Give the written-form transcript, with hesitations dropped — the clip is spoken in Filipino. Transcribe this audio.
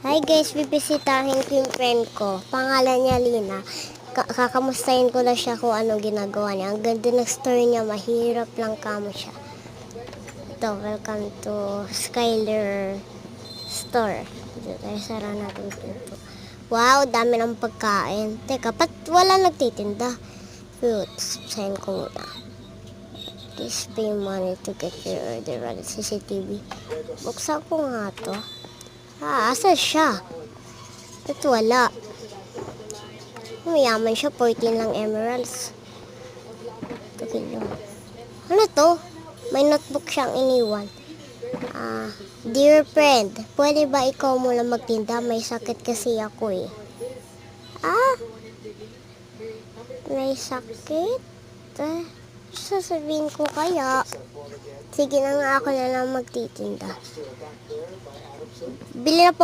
Hi guys, bibisitahin ko yung friend ko. Pangalan niya Lina. Kakamustahin ko lang siya kung anong ginagawa niya. Ang ganda ng story niya, mahirap lang kamo siya. Ito, welcome to Skyler Store. Dito tayo, sara natin pinto. Wow, dami ng pagkain. Teka, ba't wala nagtitinda? Fruits, sign ko muna. Please pay money to get your order on CCTV. Buksan ko nga to. Asa siya? Ba't wala? Mayaman siya, 14 lang emeralds. Ito. Ano to? May notebook siyang iniwan. Dear friend, pwede ba ikaw muna magtinda? May sakit kasi ako eh. May sakit? Sasabihin ko kaya. Sige na nga, ako na lang magtitinda. Bili na po